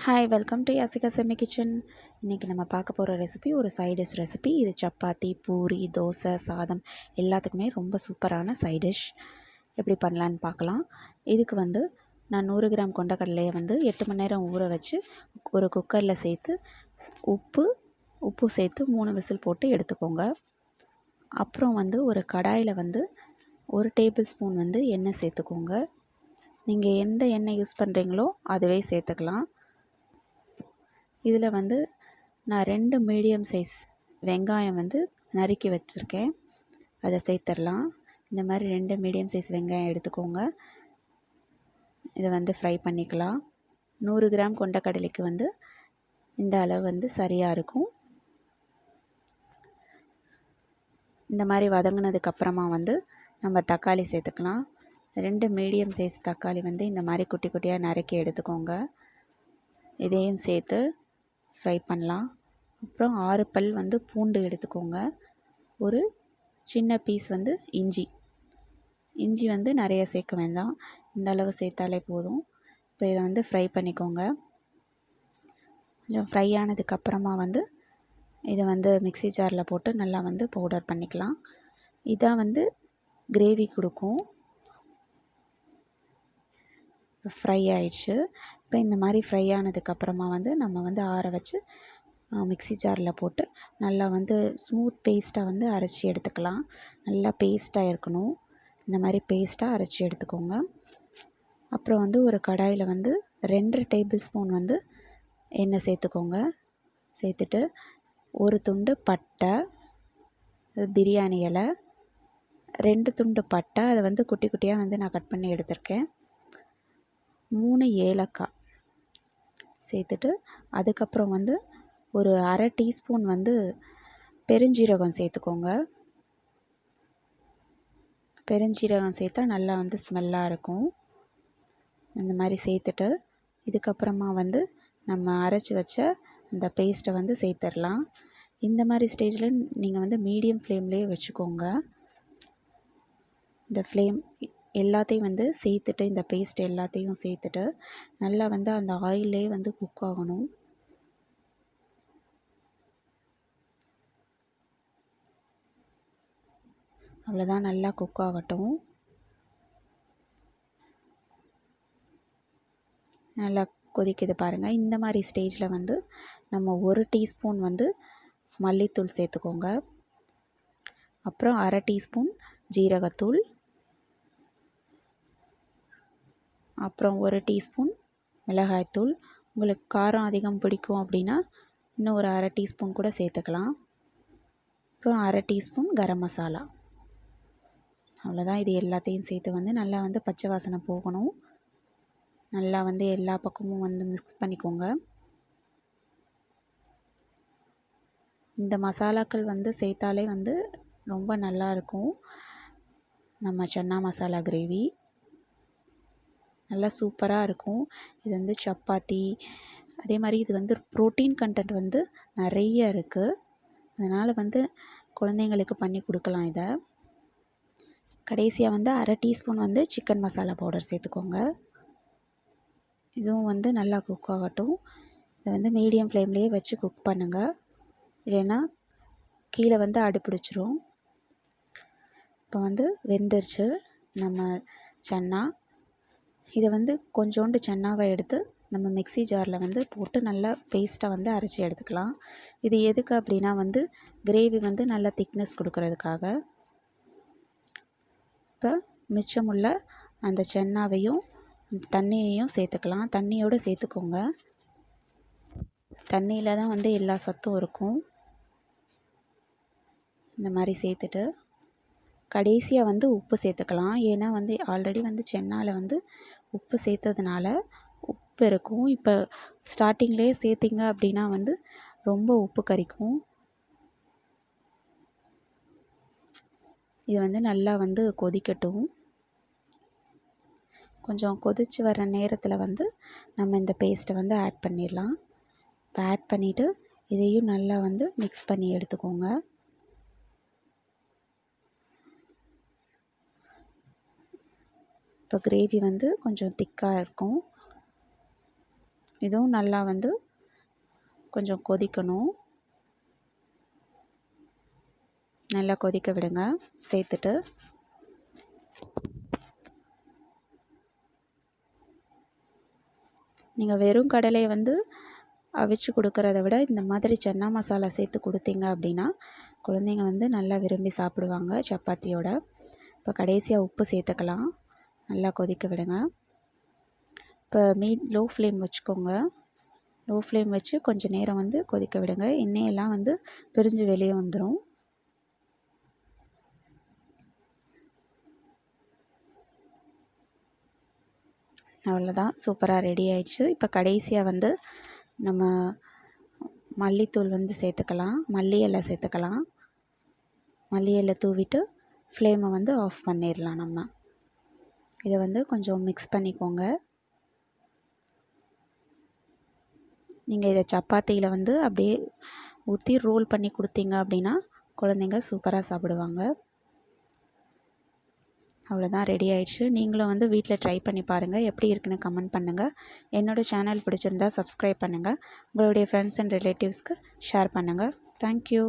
Hi welcome to Yashika செம்மி kitchen. இன்றைக்கி நம்ம பார்க்க போகிற ரெசிபி ஒரு சைடிஷ் ரெசிபி. இது சப்பாத்தி, பூரி, தோசை, சாதம் எல்லாத்துக்குமே ரொம்ப சூப்பரான சைடிஷ். எப்படி பண்ணலான்னு பார்க்கலாம். இதுக்கு நான் 100 கிராம் கொண்டக்கடலையை 8 மணி நேரம் ஊற வச்சு ஒரு குக்கரில் சேர்த்து உப்பு சேர்த்து 3 விசில் போட்டு எடுத்துக்கோங்க. அப்புறம் ஒரு கடாயில் 1 டேபிள் ஸ்பூன் எண்ணெய் சேர்த்துக்கோங்க. நீங்கள் எந்த எண்ணெய் யூஸ் பண்ணுறீங்களோ அதுவே சேர்த்துக்கலாம். இதில் நான் 2 மீடியம் சைஸ் வெங்காயம் நறுக்கி வச்சுருக்கேன். அதை சேர்த்துடலாம். இந்த மாதிரி 2 மீடியம் சைஸ் வெங்காயம் எடுத்துக்கோங்க. இதை ஃப்ரை பண்ணிக்கலாம். 100 கிராம் கொண்டக்கடலைக்கு இந்த அளவு சரியாக இருக்கும். இந்த மாதிரி வதங்கினதுக்கப்புறமா நம்ம தக்காளி சேர்த்துக்கலாம். 2 மீடியம் சைஸ் தக்காளி இந்த மாதிரி குட்டி குட்டியாக நறுக்கி எடுத்துக்கோங்க. இதையும் சேர்த்து ஃப்ரை பண்ணலாம். அப்புறம் 6 பல் பூண்டு எடுத்துக்கோங்க. ஒரு சின்ன பீஸ் இஞ்சி நிறைய சேர்க்க வேண்டாம், இந்த அளவு சேர்த்தாலே போதும். இப்போ இதை ஃப்ரை பண்ணிக்கோங்க. கொஞ்சம் ஃப்ரை ஆனதுக்கப்புறமா இதை மிக்ஸி ஜாரில் போட்டு நல்லா பவுடர் பண்ணிக்கலாம். இதான் கிரேவி கொடுக்கும். ஃப்ரை ஆயிடுச்சு. இப்போ இந்த மாதிரி ஃப்ரை ஆனதுக்கப்புறமா நம்ம ஆற வச்சு மிக்ஸி ஜாரில் போட்டு நல்லா ஸ்மூத் பேஸ்ட்டாக அரைச்சி எடுத்துக்கலாம். நல்லா பேஸ்ட்டாக இருக்கணும். இந்த மாதிரி பேஸ்ட்டாக அரைச்சி எடுத்துக்கோங்க. அப்புறம் ஒரு கடாயில் 2 டேபிள் ஸ்பூன் எண்ணெய் சேர்த்துக்கோங்க. சேர்த்துட்டு ஒரு துண்டு பட்டை, பிரியாணி இலை, 2 துண்டு பட்டை, அதை குட்டி குட்டியாக நான் கட் பண்ணி எடுத்திருக்கேன். 3 ஏலக்காய் சேர்த்துட்டு அதுக்கப்புறம் ஒரு அரை டீஸ்பூன் பெருஞ்சீரகம் சேர்த்துக்கோங்க. பெருஞ்சீரகம் சேர்த்தா நல்லா ஸ்மெல்லாக இருக்கும். இந்த மாதிரி சேர்த்துட்டு இதுக்கப்புறமா நம்ம அரைச்சி வச்ச இந்த பேஸ்ட்டை சேர்த்துடலாம். இந்த மாதிரி ஸ்டேஜில் நீங்கள் மீடியம் ஃப்ளேம்லேயே வச்சுக்கோங்க. இந்த ஃப்ளேம் எல்லாத்தையும் சேர்த்துட்டு இந்த பேஸ்ட் எல்லாத்தையும் சேர்த்துட்டு நல்லா அந்த ஆயிலே குக் ஆகணும். அவ்வளோதான், நல்லா குக் ஆகட்டும். நல்லா கொதிக்குது பாருங்கள். இந்த மாதிரி ஸ்டேஜில் நம்ம 1 டீஸ்பூன் மல்லித்தூள் சேர்த்துக்கோங்க. அப்புறம் அரை டீஸ்பூன் ஜீரகத்தூள், அப்புறம் 1 டீஸ்பூன் மிளகாய்த்தூள். உங்களுக்கு காரம் அதிகம் பிடிக்கும் அப்படின்னா இன்னும் ஒரு அரை டீஸ்பூன் கூட சேர்த்துக்கலாம். அப்புறம் அரை டீஸ்பூன் கரம் மசாலா. அவ்வளோதான். இது எல்லாத்தையும் சேர்த்து நல்லா பச்சை வாசனை போகணும். நல்லா எல்லா பக்கமும் மிக்ஸ் பண்ணிக்கோங்க. இந்த மசாலாக்கள் சேர்த்தாலே ரொம்ப நல்லாயிருக்கும். நம்ம சன்னா மசாலா கிரேவி நல்லா சூப்பராக இருக்கும். இது சப்பாத்தி, அதே மாதிரி இது ப்ரோட்டீன் கண்டென்ட் நிறைய இருக்குது. அதனால் குழந்தைங்களுக்கு பண்ணி கொடுக்கலாம். இதை கடைசியாக அரை டீஸ்பூன் சிக்கன் மசாலா பவுடர் சேர்த்துக்கோங்க. இதுவும் நல்லா குக் ஆகட்டும். இதை மீடியம் ஃப்ளேம்லேயே வச்சு குக் பண்ணுங்கள், இல்லைன்னா கீழே அடிப்பிடிச்சிரும். இப்போ வெந்துருச்சு நம்ம சன்னா. இதை கொஞ்சோண்டு சன்னாவை எடுத்து நம்ம மிக்ஸி ஜாரில் போட்டு நல்லா பேஸ்ட்டாக அரைச்சி எடுத்துக்கலாம். இது எதுக்கு அப்படின்னா கிரேவி நல்லா திக்னஸ் கொடுக்கறதுக்காக. இப்போ மிச்சமுள்ள அந்த சன்னாவையும் தண்ணியையும் சேர்த்துக்கலாம். தண்ணியோடு சேர்த்துக்கோங்க. தண்ணியில் தான் எல்லா சத்தும் இருக்கும். இந்த மாதிரி சேர்த்துட்டு கடைசியாக உப்பு சேர்த்துக்கலாம். ஏன்னா ஆல்ரெடி சென்னாவில் உப்பு சேர்த்ததுனால உப்பு இருக்கும். இப்போ ஸ்டார்டிங்லேயே சேர்த்திங்க அப்படின்னா ரொம்ப உப்பு கரிக்கும். இது நல்லா கொதிக்கட்டும். கொஞ்சம் கொதித்து வர நேரத்தில் நம்ம இந்த பேஸ்ட்டை ஆட் பண்ணிடலாம். இப்போ ஆட் பண்ணிவிட்டு இதையும் நல்லா மிக்ஸ் பண்ணி எடுத்துக்கோங்க. இப்போ கிரேவி கொஞ்சம் திக்காக இருக்கும். இதுவும் நல்லா வந்து கொஞ்சம் கொதிக்கணும். நல்லா கொதிக்க விடுங்க. சேர்த்துட்டு நீங்கள் வெறும் கடலையை வந்து அவிச்சு கொடுக்கறத விட இந்த மாதிரி சன்னா மசாலா சேர்த்து கொடுத்தீங்க அப்படின்னா குழந்தைங்க வந்து நல்லா விரும்பி சாப்பிடுவாங்க சப்பாத்தியோட. இப்போ கடைசியாக உப்பு சேர்த்துக்கலாம். நல்லா கொதிக்க விடுங்க. இப்போ லோ ஃப்ளேம் வச்சுக்கோங்க. லோ ஃப்ளேம் வச்சு கொஞ்சம் நேரம் வந்து கொதிக்க விடுங்க. எண்ணெயெல்லாம் வந்து பிரிஞ்சு வெளியே வந்துடும். அவ்வளோதான், சூப்பராக ரெடி ஆயிடுச்சு. இப்போ கடைசியாக வந்து நம்ம மல்லித்தூள் வந்து சேர்த்துக்கலாம். மல்லி இலை சேர்த்துக்கலாம். மல்லி இலை தூவிட்டு ஃப்ளேமை வந்து ஆஃப் பண்ணிடலாம். நம்ம இதை வந்து கொஞ்சம் மிக்ஸ் பண்ணிக்கோங்க. நீங்கள் இதை சப்பாத்தியில் வந்து அப்படியே ஊற்றி ரோல் பண்ணி கொடுத்தீங்க அப்படின்னா குழந்தைங்க சூப்பராக சாப்பிடுவாங்க. அவ்வளோதான், ரெடி ஆயிடுச்சு. நீங்களும் வந்து வீட்டில் ட்ரை பண்ணி பாருங்கள். எப்படி இருக்குன்னு கமெண்ட் பண்ணுங்கள். என்னோடய சேனல் பிடிச்சிருந்தா சப்ஸ்கிரைப் பண்ணுங்கள். உங்களுடைய ஃப்ரெண்ட்ஸ் அண்ட் ரிலேட்டிவ்ஸ்க்கு ஷேர் பண்ணுங்கள். தேங்க்யூ.